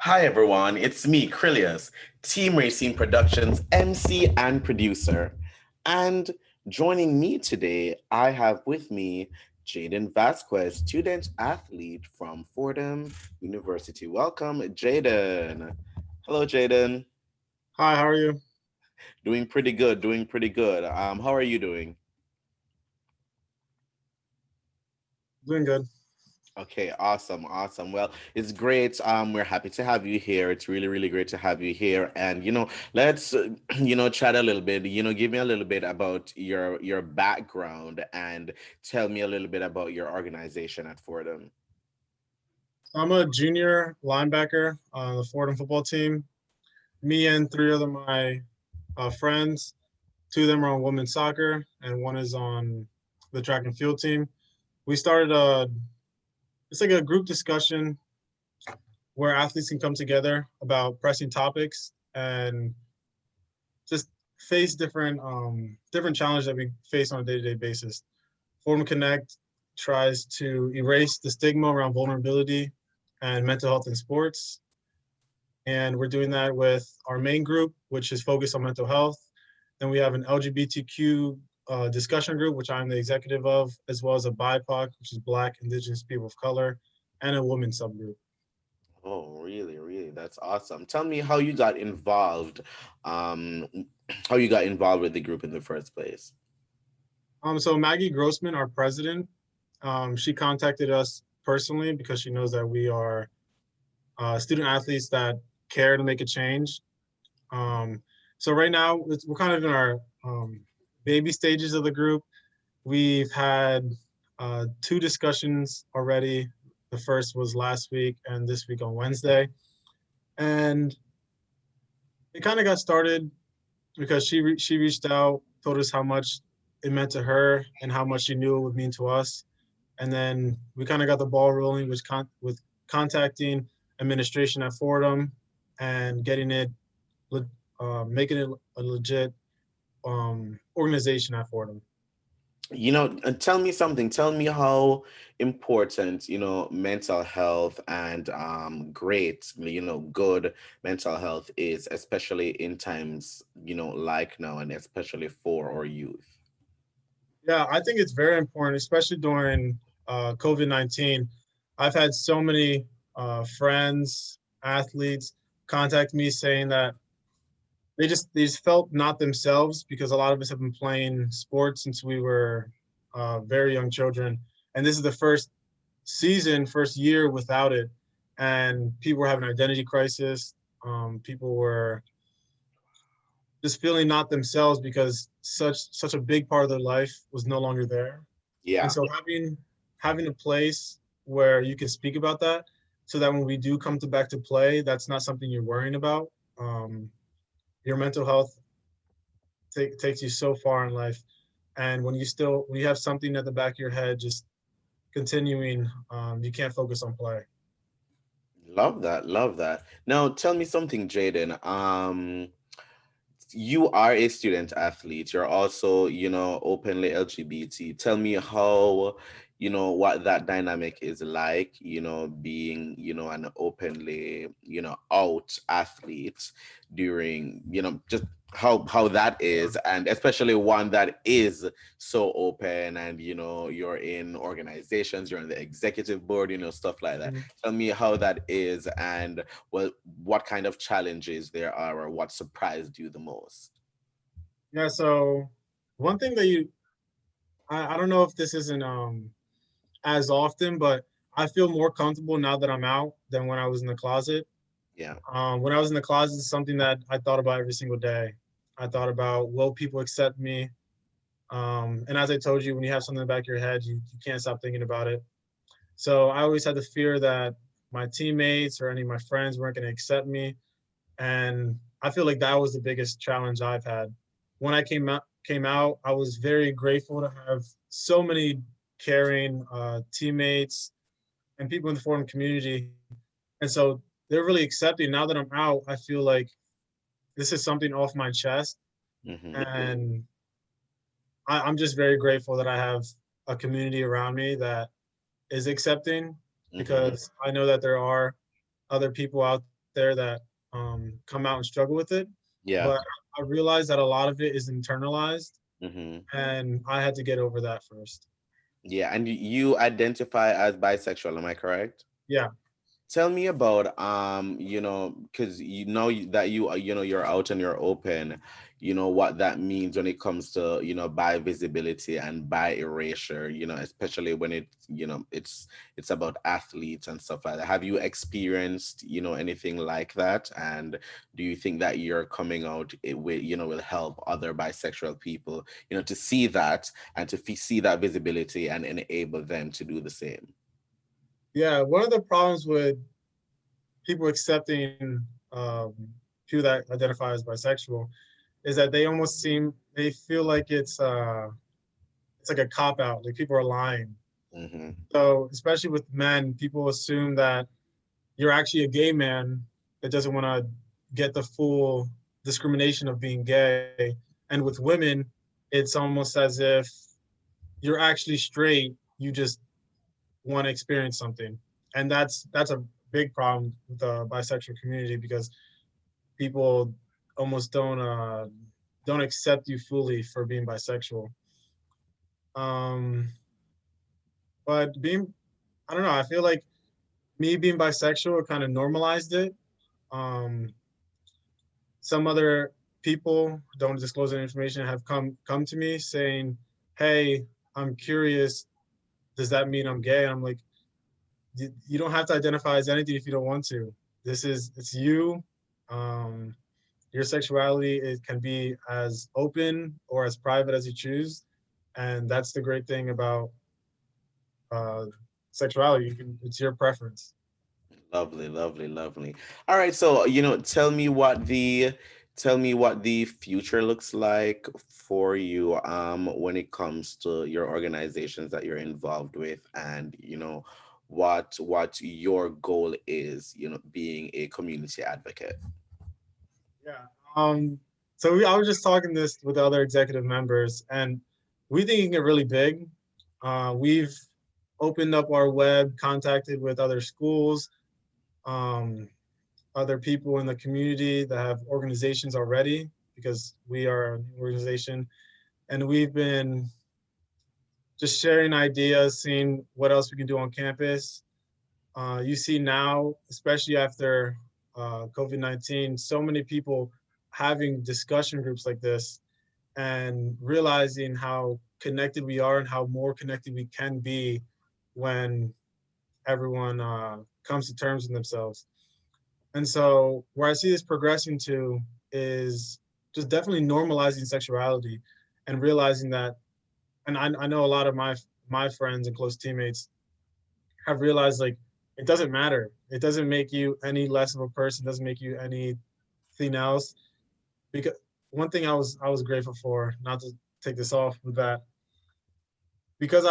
Hi everyone, it's me, Krylios, Team Racing Productions MC and producer. And joining me today, I have with me Jaden Vazquez, student athlete from Fordham University. Welcome, Jaden. Hello, Jaden. Hi, how are you? Doing pretty good, doing pretty good. How are you doing? Doing good. Okay, awesome, awesome. Well, it's great. We're happy to have you here. It's really, really great to have you here. And let's chat a little bit. Give me a little bit about your background and tell me a little bit about your organization at Fordham. I'm a junior linebacker on the Fordham football team. Me and three other my friends, two of them are on women's soccer, and one is on the track and field team. We started it's like a group discussion where athletes can come together about pressing topics and just face different challenges that we face on a day-to-day basis. Fordham Connect tries to erase the stigma around vulnerability and mental health in sports. And we're doing that with our main group, which is focused on mental health. Then we have an LGBTQ discussion group, which I'm the executive of, as well as a BIPOC, which is Black, Indigenous People of Color, and a women subgroup. Oh, really, really, that's awesome. Tell me how you got involved. Um, how you got involved with the group in the first place. So Maggie Grossman, our president, she contacted us personally because she knows that we are student athletes that care to make a change. So right now we're kind of in our baby stages of the group. We've had two discussions already. The first was last week and this week on Wednesday. And it kind of got started because she reached out, told us how much it meant to her and how much she knew it would mean to us. And then we kind of got the ball rolling with contacting administration at Fordham and getting it, making it a legit organization at Fordham. Tell me something. Tell me how important, mental health and great, good mental health is, especially in times, like now, and especially for our youth. Yeah, I think it's very important, especially during COVID-19. I've had so many friends, athletes contact me saying that they just felt not themselves because a lot of us have been playing sports since we were very young children, and this is the first year without it, and people were having identity crisis. People were just feeling not themselves because such a big part of their life was no longer there. And Yeah. so having a place where you can speak about that so that when we do come to back to play, that's not something you're worrying about. Um, your mental health takes you so far in life. And when you have something at the back of your head, just continuing, you can't focus on play. Love that. Love that. Now, tell me something, Jaden. You are a student athlete. You're also, openly LGBT. Tell me how, what that dynamic is like, being, an openly, out athlete during, just how that is, and especially one that is so open, and you're in organizations, you're on the executive board, stuff like that. Mhm. Tell me how that is, and what kind of challenges there are, or what surprised you the most. Yeah. So one thing that I don't know if this isn't as often, but I feel more comfortable now that I'm out than when I was in the closet. Yeah. When I was in the closet, it's something that I thought about every single day. I thought about, will people accept me? And as I told you, when you have something in the back of your head, you can't stop thinking about it. So I always had the fear that my teammates or any of my friends weren't going to accept me. And I feel like that was the biggest challenge I've had. When I came out, I was very grateful to have so many caring teammates and people in the forum community. And so they're really accepting. Now that I'm out, I feel like this is something off my chest. Mm-hmm. And I'm just very grateful that I have a community around me that is accepting Mm-hmm. because I know that there are other people out there that come out and struggle with it, Yeah. but I realized that a lot of it is internalized, Hmm. and I had to get over that first. Yeah, and you identify as bisexual, am I correct? Yeah. Tell me about because that you are, you're out and you're open, what that means when it comes to, bi visibility and bi erasure, especially when it's about athletes and stuff like that. Have you experienced, anything like that? And do you think that your coming out will help other bisexual people, to see that and to see that visibility and enable them to do the same? Yeah. One of the problems with people accepting people that identify as bisexual is that they feel like it's like a cop out, like people are lying. Hmm. So especially with men, people assume that you're actually a gay man that doesn't want to get the full discrimination of being gay. And with women, it's almost as if you're actually straight. You just want to experience something, and that's a big problem with the bisexual community because people almost don't accept you fully for being bisexual. Um, but being, I don't know, I feel like me being bisexual kind of normalized it. Um, some other people, don't disclose any information, have come to me saying, "Hey, I'm curious. Does that mean I'm gay?" And I'm like, "You don't have to identify as anything if you don't want to. It's you. Um, your sexuality it can be as open or as private as you choose, and that's the great thing about uh, sexuality. It's your preference." Lovely, lovely, lovely. All right, so tell me what the future looks like for you when it comes to your organizations that you're involved with, and what your goal is, being a community advocate. Yeah. I was just talking this with the other executive members, and we think it can get really big. We've opened up our web, contacted with other schools, um, other people in the community that have organizations already, because we are an organization, and we've been just sharing ideas, seeing what else we can do on campus. You see now, especially after COVID-19, so many people having discussion groups like this and realizing how connected we are and how more connected we can be when everyone comes to terms with themselves. And so, where I see this progressing to is just definitely normalizing sexuality and realizing that, and I know a lot of my friends and close teammates have realized like it doesn't matter. It doesn't make you any less of a person. Doesn't make you anything else. Because one thing I was grateful for, not to take this off, with that because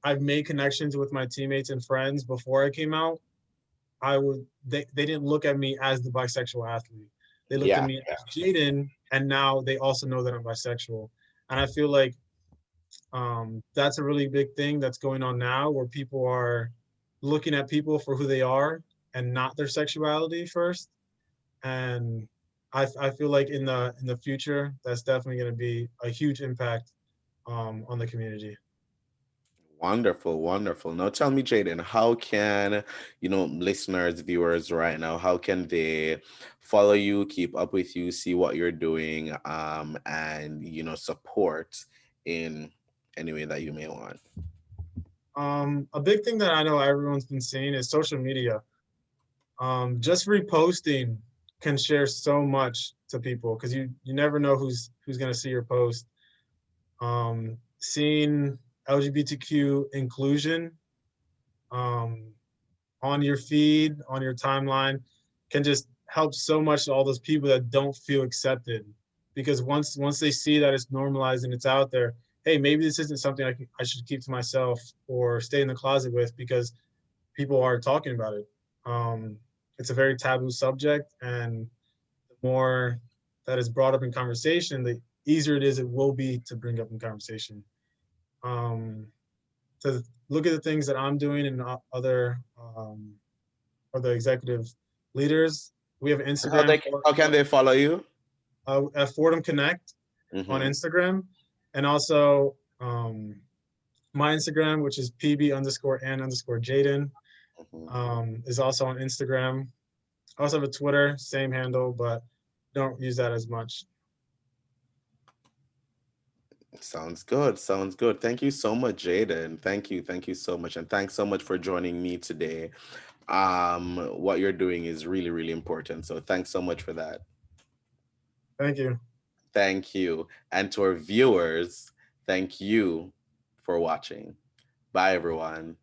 I've made connections with my teammates and friends before I came out. They didn't look at me as the bisexual athlete. They looked at Yeah, me as Jaden, and now they also know that I'm bisexual. And I feel like that's a really big thing that's going on now, where people are looking at people for who they are and not their sexuality first. And I feel like in the future, that's definitely going to be a huge impact on the community. wonderful, wonderful. Now tell me, Jaden, how can, listeners, viewers right now, how can they follow you, keep up with you, see what you're doing, and, support in any way that you may want? A big thing that I know everyone's been seeing is social media. Just reposting can share so much to people because you never know who's going to see your post. Seeing LGBTQ inclusion um, on your feed, on your timeline, can just help so much to all those people that don't feel accepted. Because once they see that it's normalized and it's out there, hey, maybe this isn't something I should keep to myself or stay in the closet with because people are talking about it. Um, it's a very taboo subject, and the more that is brought up in conversation, the easier it will be to bring up in conversation. Um, to look at the things that I'm doing and other executive leaders, We have And how Instagram how can they follow you? at Fordham Connect on Mm-hmm. Instagram, and also my Instagram, which is pb_and_Jaden, Mm-hmm. is also on Instagram. I also have a Twitter, same handle, but don't use that as much. Sounds good. Sounds good. Thank you so much, Jaden. Thank you. Thank you so much. And thanks so much for joining me today. What you're doing is really, really important. So thanks so much for that. Thank you. Thank you. And to our viewers, thank you for watching. Bye, everyone.